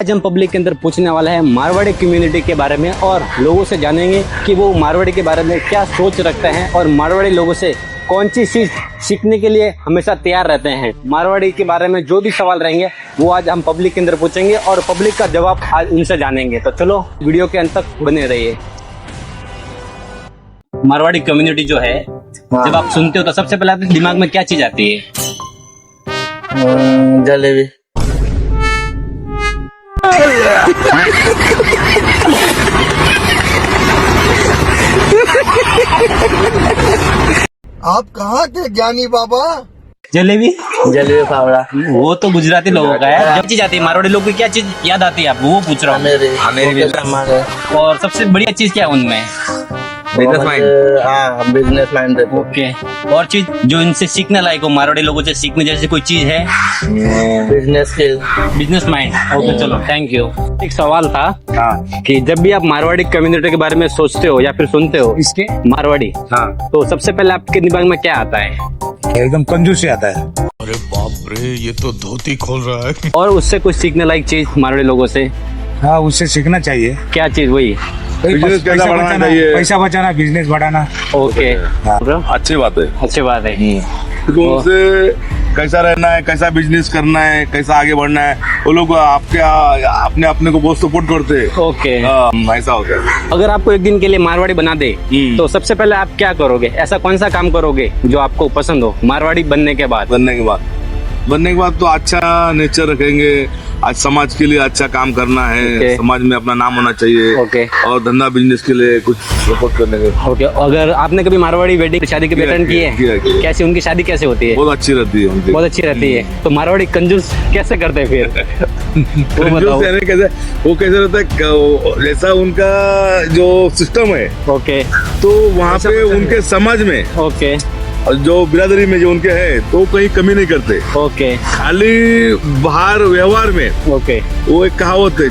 आज हम पब्लिक के अंदर पूछने वाला है मारवाड़ी कम्युनिटी के बारे में और लोगों से जानेंगे कि वो मारवाड़ी के बारे में क्या सोच रखते हैं और मारवाड़ी लोगों से कौन सी चीज सीखने के लिए हमेशा तैयार रहते हैं। मारवाड़ी के बारे में जो भी सवाल रहेंगे वो आज हम पब्लिक के अंदर पूछेंगे और पब्लिक का जवाब आज उनसे जानेंगे। तो चलो वीडियो के अंत तक बने रहिए। मारवाड़ी कम्युनिटी जो है, जब आप सुनते हो तो सबसे पहले आपके दिमाग में क्या चीज आती है? जलेबी। आप कहाँ के ज्ञानी बाबा? जलेबी। जलेबी फावड़ा। वो तो गुजराती लोगों का है। जब चीज आती है मारवाड़ी लोगों की क्या चीज याद आती है आपको, वो पूछ रहा हूँ। मेरे और सबसे बढ़िया चीज क्या है उनमें? Business mind. हाँ, बिजनेस माइंड। ओके। और चीज जो इनसे सीखने लायक हो, मारवाड़ी लोगों से सीखने जैसे कोई चीज है? Business skill. Business mind. Okay, चलो थैंक यू। एक सवाल था कि जब भी आप मारवाड़ी कम्युनिटी के बारे में सोचते हो या फिर सुनते हो इसके मारवाड़ी, तो सबसे पहले आपके दिमाग में क्या आता है? एकदम कंजूसी आता है। अरे बाप रे, ये तो धोती खोल रहा है। और उससे कुछ सीखने लायक चीज मारवाड़ी लोगों से हाँ, उससे सीखना चाहिए। क्या चीज? वही बिजनेस कैसा बढ़ाना चाहिए, पैसा बचाना, बिजनेस बढ़ाना। ओके, अच्छी बात है। अच्छी बात है। तो उनसे कैसा रहना है, कैसा बिजनेस करना है, कैसा आगे बढ़ना है, वो लोग आपके अपने अपने को बहुत सपोर्ट करते हैं। ओके, ऐसा होता है। अगर आपको एक दिन के लिए मारवाड़ी बना दे तो सबसे पहले आप क्या करोगे? ऐसा कौन सा काम करोगे जो आपको पसंद हो मारवाड़ी बनने के बाद? बनने के बाद तो अच्छा नेचर रखेंगे। आज समाज के लिए अच्छा काम करना है, समाज में अपना नाम होना चाहिए। और धंधा बिजनेस के लिए कुछ सपोर्ट करने का। ओके। अगर आपने कभी मारवाड़ी वेडिंग शादी के अटेंड की है? कैसी उनकी शादी कैसे होती है? बहुत अच्छी रहती है उनकी। बहुत अच्छी रहती है। तो मारवाड़ी कंजूस कैसे करते हैं फिर? कंजूस यानी कैसे? वो कैसे रहता है, जैसा उनका जो सिस्टम है। ओके। तो वहाँ पे उनके समाज में, ओके, जो बिरादरी में जो उनके है, तो कहीं कमी नहीं करते। ओके। खाली बाहर व्यवहार में ओके। वो एक कहावत है,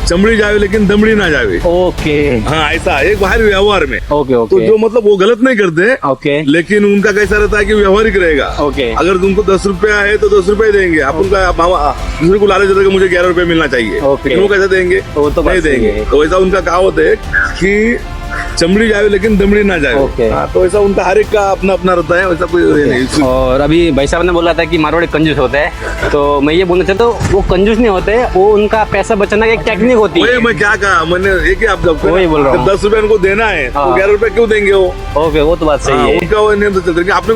चमड़ी जावे लेकिन दमड़ी ना जावे। ओके। हाँ, ऐसा एक बाहर व्यवहार में। ओके। तो ओके। जो मतलब वो गलत नहीं करते। ओके। लेकिन उनका कैसा रहता है कि व्यवहारिक रहेगा। ओके। अगर तुमको 10 रुपया है तो 10 रुपए देंगे। आप उनका दूसरे को लालच देता है कि मुझे 11 रुपए मिलना चाहिए। लेकिन वो कैसे देंगे? वो तो नहीं देंगे। तो ऐसा उनका कहावत है कि चमड़ी जावे लेकिन दमड़ी ना जाए। ओके। तो ऐसा उनका हर एक का अपना अपना रहता है, वैसा कोई नहीं। और अभी भाई साहब ने बोला था कि मारवाड़ी कंजूस होता है, तो मैं ये बोलना चाहता हूँ वो कंजूस नहीं होते, वो उनका पैसा बचाना की एक टेक्निक होती है। मैं क्या कहा मैंने, एक ही आप वही बोल रहा हूँ। 10 रुपए उनको देना है तो 11 रुपए क्यों देंगे वो? ओके, वो तो बात सही है। उनका वो नियम तो चलता है कि आपने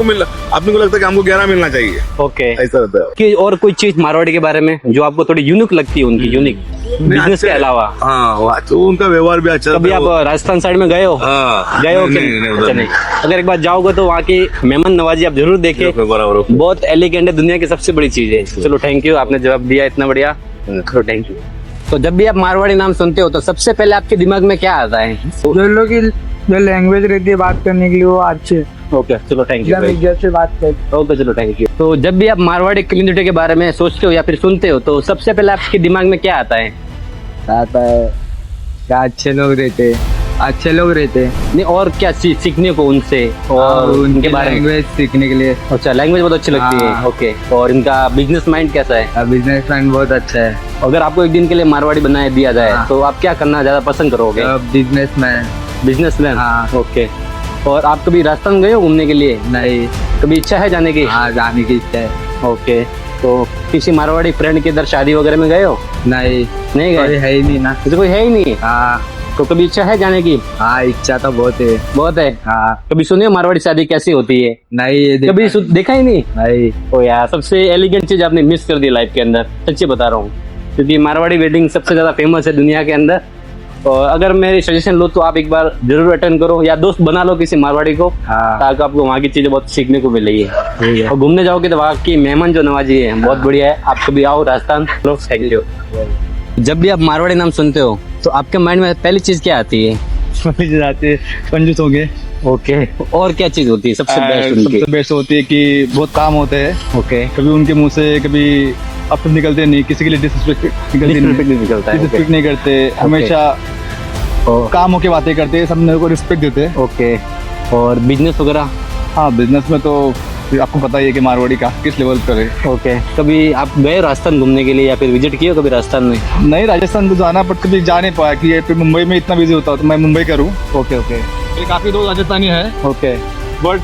को लगता है कि हमको 11 मिलना चाहिए। ओके। ऐसा रहता है। कि और कोई चीज मारवाड़ी के बारे में जो आपको थोड़ी यूनिक लगती है उनकी, यूनिक बिजनेस के अलावा? हाँ, तो उनका व्यवहार भी अच्छा। कभी आप राजस्थान साइड में गए हो? गए हो? अच्छा, नहीं। अगर एक बार जाओगे तो वहाँ की मेहमान नवाजी आप जरूर देखें। बहुत एलिगेंट है, दुनिया की सबसे बड़ी चीज है। चलो थैंक यू, आपने जवाब दिया इतना बढ़िया। तो थैंक यू। तो जब भी आप मारवाड़ी नाम सुनते हो तो सबसे पहले आपके दिमाग में क्या आता है? जो लोग की जो लैंग्वेज रहती है बात करने के लिए वो अच्छे। ओके, चलो थैंक यू। से बात कर। ओके, चलो थैंक यू। तो जब भी आप मारवाड़ी कम्युनिटी के बारे में सोचते हो या फिर सुनते हो तो सबसे पहले आपके दिमाग में क्या आता है? क्या अच्छे लोग रहते, अच्छे लोग रहते। नहीं, और क्या सीखने को उनसे और उनके बारे में? लैंग्वेज सीखने के लिए। अच्छा, लैंग्वेज बहुत अच्छी लगती है। ओके। और इनका बिजनेस माइंड कैसा है? बिजनेस माइंड बहुत अच्छा है। अगर आपको एक दिन के लिए मारवाड़ी बनाए दिया जाए तो आप क्या करना ज्यादा पसंद करोगे? बिजनेसमैन। हाँ। ओके। और आप कभी राजस्थान गए हो घूमने के लिए? नहीं। कभी इच्छा है जाने की? हाँ, जाने की इच्छा है। ओके। तो किसी मारवाड़ी फ्रेंड के इधर शादी वगैरह में गए हो? नहीं गए? है ही नहीं ना। कोई है ही नहीं? हाँ। तो कभी इच्छा है जाने की? हाँ, इच्छा तो बहुत है। बहुत है। हाँ। कभी सुने हो मारवाड़ी शादी कैसी होती है? नहीं, कभी देखा ही नहीं? नहीं। ओ यार, सबसे एलिगेंट चीज आपने मिस कर दी लाइफ के अंदर, सच्ची बता रहा हूँ। क्योंकि मारवाड़ी वेडिंग सबसे ज्यादा फेमस है दुनिया के अंदर। और अगर मेरी सजेशन लो तो आप एक बार जरूर अटेंड करो या दोस्त बना लो किसी मारवाड़ी को। हाँ। ताकि आपको वहाँ की चीजें बहुत सीखने को मिलेगी। और घूमने जाओगे तो वहाँ की मेहमान जो नवाजी है बहुत बढ़िया है। आप कभी आओ राजस्थान। Thank you. जब भी आप मारवाड़ी नाम सुनते हो तो आपके माइंड में पहली चीज क्या आती है? कंजूस हो गए। ओके। और क्या चीज होती है सबसे बेस्ट उनकी? सबसे बेस्ट होती है कि बहुत काम होते हैं। ओके। कभी उनके मुंह से कभी अपने निकलते नहीं, किसी के लिए डिसरिस्पेक्ट निकलता है। डिसरिस्पेक्ट नहीं करते, हमेशा काम होके बातें करते हैं, सब मेरे को रिस्पेक्ट देते हैं। ओके। और बिजनेस वगैरह? हाँ, बिजनेस में तो आपको पता ही है कि मारवाड़ी का किस लेवल पर है। ओके, कभी आप गए राजस्थान घूमने के लिए या फिर विजिट किए हो कभी राजस्थान में? नहीं, राजस्थान तो जाना बट कभी जा नहीं पाया कि ये फिर मुंबई में इतना बिजी होता तो मैं मुंबई करूँ। ओके ओके मेरे काफ़ी दोस्त राजस्थानी है ओके। बट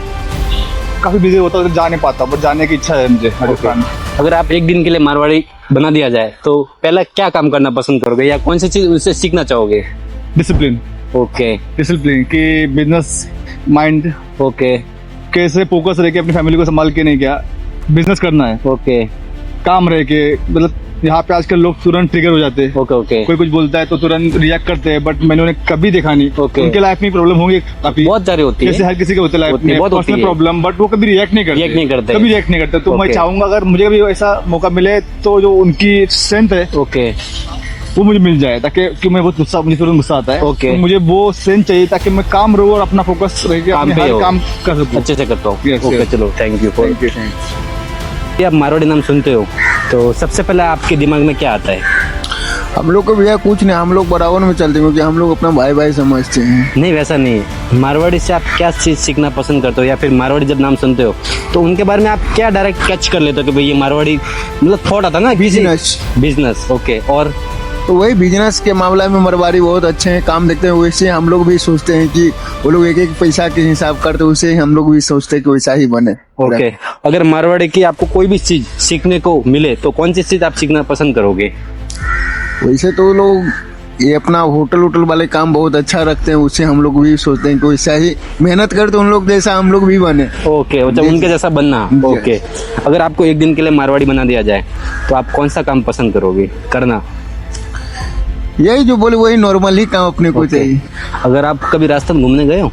काफ़ी बिजी होता तो जा नहीं पाता, बट जाने की इच्छा है मुझे राजस्थान। अगर आप एक दिन के लिए मारवाड़ी बना दिया जाए तो पहला क्या काम करना पसंद करोगे या कौन सी चीज उससे सीखना चाहोगे? डिसिप्लिन, ओके डिसिप्लिन कि बिजनेस माइंड, ओके कैसे फोकस रह के अपनी फैमिली को संभाल के नहीं क्या बिजनेस करना है, ओके काम रह के मतलब यहाँ पे आजकल लोग तुरंत ट्रिगर हो जाते हैं। Okay okay. कोई कुछ बोलता है तो तुरंत रिएक्ट करते हैं, बट मैंने उन्हें कभी देखा नहीं। Okay. उनके लाइफ में प्रॉब्लम होंगी काफी, बहुत सारी होती जैसे है, हर किसी के होते लाइफ होती है, में बहुत होती पर्सनल है। प्रॉब्लम, बट वो कभी रिएक्ट नहीं करते। React नहीं करते। कभी रिएक्ट नहीं करते। तो मैं Okay. चाहूंगा अगर मुझे कभी ऐसा मौका मिले तो जो उनकी स्ट्रेंथ है ओके वो मुझे मिल जाए, ताकि कि मैं बहुत मुझे तुरंत गुस्सा आता है। Okay. तो मुझे वो स्ट्रेंथ चाहिए ताकि मैं काम रहूं और अपना फोकस रह के काम अपने पे हर हो। काम कर सकूं। अच्छे से करता हूँ। Yes, okay yes. चलो, थैंक यू फॉर। आप मारवाड़ी नाम सुनते हो तो सबसे पहले आपके दिमाग में क्या आता है? हम लोग को भैया कुछ नहीं, हम लोग बराबर में चलते हैं क्योंकि हम लोग अपना भाई भाई समझते हैं। नहीं वैसा नहीं, मारवाड़ी से आप क्या चीज़ सीखना पसंद करते हो या फिर मारवाड़ी जब नाम सुनते हो तो उनके बारे में आप क्या डायरेक्ट कैच कर लेते हो कि भाई ये मारवाड़ी, मतलब थॉट आता ना बिजनेस। Business okay. और तो वही बिजनेस के मामला में मारवाड़ी बहुत अच्छे हैं, काम देखते हैं। वैसे हम लोग भी सोचते हैं कि वो लोग एक एक पैसा के हिसाब करते, वैसे ही हम लोग भी सोचते हैं कि वैसा ही बने। ओके, अगर मारवाड़ी की आपको कोई भी चीज सीखने को मिले तो कौन सी चीज आप सीखना पसंद करोगे? वैसे तो लोग ये अपना होटल वोटल वाले काम बहुत अच्छा रखते हैं, उससे हम लोग भी सोचते हैं कि वैसा ही मेहनत करते उन लोग जैसा हम लोग भी बने। ओके, अच्छा उनके जैसा बनना। ओके, अगर आपको एक दिन के लिए मारवाड़ी बना दिया जाए तो आप कौन सा काम पसंद करोगे करना? यही जो बोले वही नॉर्मल ही काम अपने को चाहिए। अगर आप कभी राजस्थान घूमने गए हो?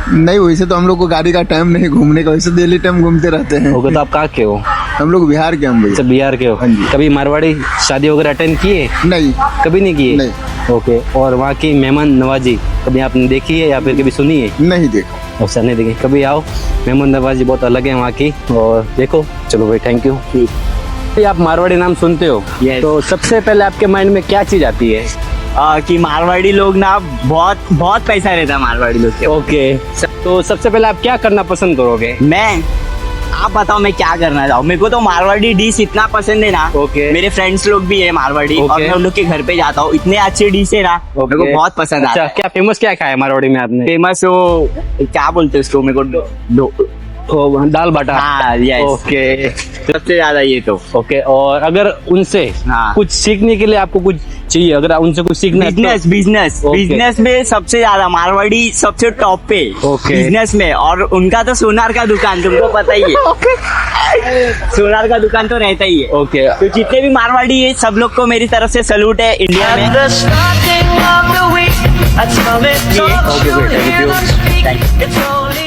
नहीं, वैसे तो हम लोग को गाड़ी का टाइम नहीं घूमने का, वैसे डेली टाइम घूमते रहते हैं। ओके, तो आप कहाँ के हो? हम लोग बिहार के हम भैया। अच्छा, बिहार के हो। कभी मारवाड़ी शादी वगैरह अटेंड किए? नहीं, कभी नहीं किए? नहीं। ओके, और वहाँ की मेहमान नवाजी कभी आपने देखी है या फिर कभी सुनी है? नहीं देखा। अच्छा, नहीं देखी। कभी आओ, मेहमान नवाजी बहुत अलग है वहाँ की, और देखो। चलो भाई, थैंक यू। आप मारवाड़ी नाम सुनते हो तो सबसे पहले आपके माइंड में क्या चीज आती है? कि मारवाड़ी लोग ना बहुत पैसा रहता है मारवाड़ी लोग के। ओके, तो सबसे पहले आप क्या करना पसंद करोगे? आप बताओ मैं क्या करना चाहूँ। मेरे को तो मारवाड़ी डिश इतना पसंद है ना। ओके। मेरे फ्रेंड्स लोग भी है मारवाड़ी, ओके। और मैं उन लोग के घर पे जाता हूँ, इतने अच्छे डिश है ना, मेरे को बहुत पसंद आता अच्छा, है। क्या फेमस क्या खाया मारवाड़ी में आपने? फेमस वो क्या बोलते हैं उसको, मेरे को दाल बाटा। हाँ, यस। ओके, सबसे ज्यादा ये तो। ओके, और अगर उनसे हाँ। कुछ सीखने के लिए आपको कुछ चाहिए, अगर उनसे कुछ सीखना है तो- बिजनेस में सबसे ज्यादा मारवाड़ी सबसे टॉप पे ओके। बिजनेस में, और उनका तो सोनार का दुकान तुमको पता ही है। सोनार का दुकान तो रहता ही है। ओके, तो जितने भी मारवाड़ी है सब लोग को मेरी तरफ से सैल्यूट है इंडिया में। Okay, thank you.